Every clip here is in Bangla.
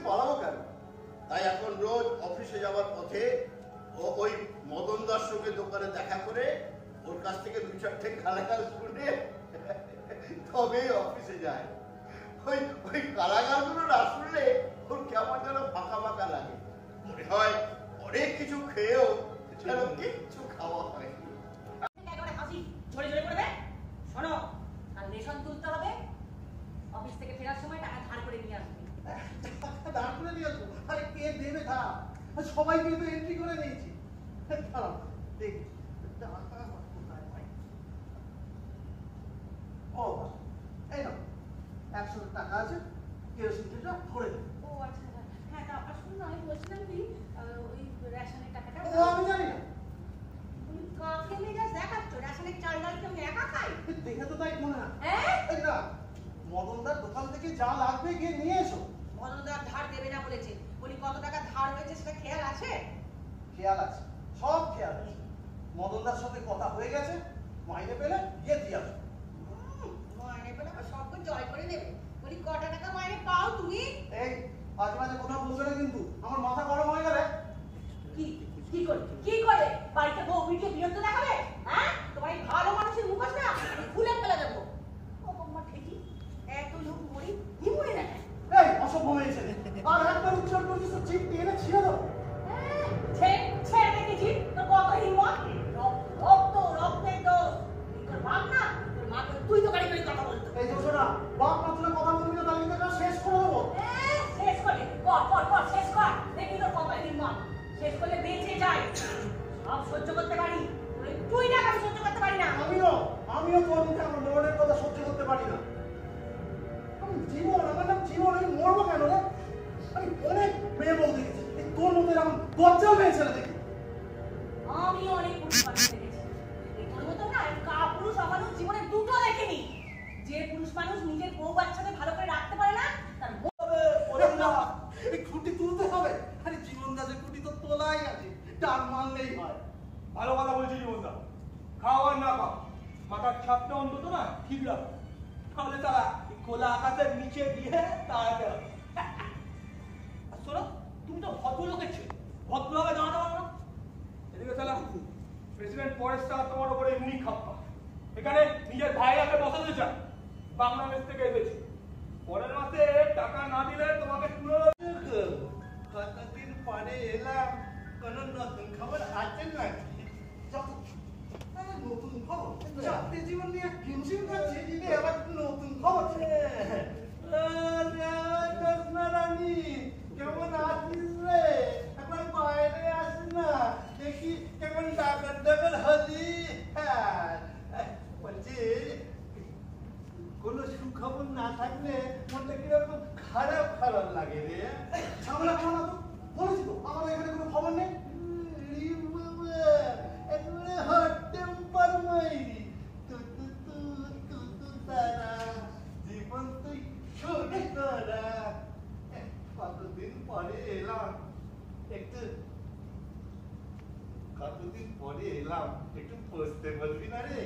পালাবো কেন? তাই এখন রোজ অফিসে যাওয়ার পথে ওই মদনদার সঙ্গে দোকানে দেখা করে ওর কাছ থেকে 2-4টে গালাগাল শুনে তবেই অফিসে যায়। ওই গালাগালগুলো না শুনলে ওর কেমন যেন ফাঁকা ফাঁকা লাগে, মনে হয় অনেক কিছু খেয়েও যেন কিচ্ছু খাওয়া হয়নি। শোনো, কাল রেশন তুলতে হবে, অফিস থেকে ফেরার সময় টাকা ধার করে নিয়ে আসবে। ধার করে নিয়ে আসবো? আরে কে দেবে ধার? সবাই কিন্তু এন্ট্রি করে নিয়েছি। দেখি ও এই না 100 টাকা আছে, কেরোসিনটা ধরে দেবে। ও আচ্ছা, হ্যাঁ তারপর শুনুন, আমি বলছিলাম কি ওই রেশনের টাকাটা ও আমি জানি না। তুমি কাকে মেজাজ দেখাচ্ছ? রেশনের চাল ডাল কি আমি একা খাই? দেখে তো তাই মনে হয়। হ্যাঁ না, মদনদার দোকান থেকে যা লাগবে গিয়ে নিয়ে এসো। মদনদার ধার দেবে না বলেছে, বলি কত টাকা ধার হয়েছে সেটা খেয়াল আছে? খেয়াল আছে, সব খেয়াল আছে। মদনদার সাথে কথা হয়ে গেছে, মাইনে পেলে গিয়ে দিয়ে আসো। মাইনে পেলে আবার সব জয় করে নেবে। বলি কটা টাকা মাইনে পাও তুমি? এই মাঝে মাঝে কথা বলবে না কিন্তু, আমার মাথা গরম হয়ে যাবে। কি করে বাড়িতে বউ বিটে বিরক্ত দেখাবে? হ্যাঁ, তোমার এই ভালো মানুষের মুখোশ না খুলে ফেলে দেবো। ও বাবা ঠিকই, এত লোক মরি হিমুড়ে না। এই অসভ্য হয়েছে, আর একবার উচ্চারণ করছিস তো জিভ টেনে ছিঁড়ে দাও। ছেড়ে দেখেছি তো কত হিম্মত। রক্তের দোষ। তোর বাপ না, তোর মা করে তুই তো গাড়ি করে কথা বলতো। এই যে শোনা, বাপ মা তুলে কথা বলবি না, তাহলে কিন্তু শেষ করে দেবো। শেষ করে কর শেষ কর, দেখি তোর কত হিম্মত। শেষ করলে বেঁচে যাই, সব সহ্য করতে পারি, তুই না আমি সহ্য করতে পারি না। আমিও তোর মুখে আমার মরণের কথা সহ্য করতে পারি না। জীবন, আমার নাম জীবন, আমি মরবো কেন রে? আমি অনেক মেয়ে বউ দেখেছি, তোর মতো এরকম দরজাও মেয়ে ছেলে দেখি। আমি অনেক পুরুষ মানুষ দেখেছি, এই তোর মতো না পুরুষ আমার জীবনে দুটো দেখিনি। যে পুরুষ মানুষ নিজের বউ বাচ্চাকে ভালো করে রাখতে পারে না, তার এই খুঁটি তুলতে হবে। আরে জীবন দাসের খুঁটি তো তোলাই আছে, টান মারলেই হয়। ভালো কথা বলছি জীবনদা, খাও আর না খাও, মাথার ছাপটা অন্তত না ঠিক রাখো, তাহলে তারা খোলা আকাশের নিচে দিয়ে দাঁড়াতে হবে। শোনো, তুমি তো ভদ্রলোকের ছেলে, ভদ্রভাবে দাঁড়াতে পারো না। এদিকে তাহলে প্রেসিডেন্ট ফরেস্টটা তোমার উপরে এমনি খাপ্পা, এখানে নিজের ভাইয়াকে বসাতে চায়, বাংলাদেশ থেকে এসেছে, পরের মাসে টাকা না দিলে তোমাকে কতদিন পরে এলাম, কোন নতুন খবর আছে নাকি? নতুন খবর? চাকরি জীবন নিয়ে হিমশিম খাচ্ছি, আবার নতুন খবর? রানী কেমন আছিস রে? একবার বাইরে আসিস না, দেখি কেমন ডাকার ডাকার হলি। বলছি কোনো সুখবর না থাকলে মনটা কিরকম খারাপ খারাপ লাগে রে। ঝামেলা খাও না তো, বলেছি তো আমার এখানে কোনো খবর নেই। একেবারে হট টেম্পার মাইরি, তারা জীবন তুই শুরু করা। কতদিন পরে এলাম, একটু বসতে বলবি না রে?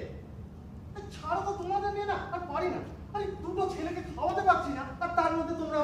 ছাড়ো তো, তোমাদের নিয়ে না আর পারি না। আরে দুটো ছেলেকে খাওয়াতে পারছি না, আর তার মধ্যে তোমরা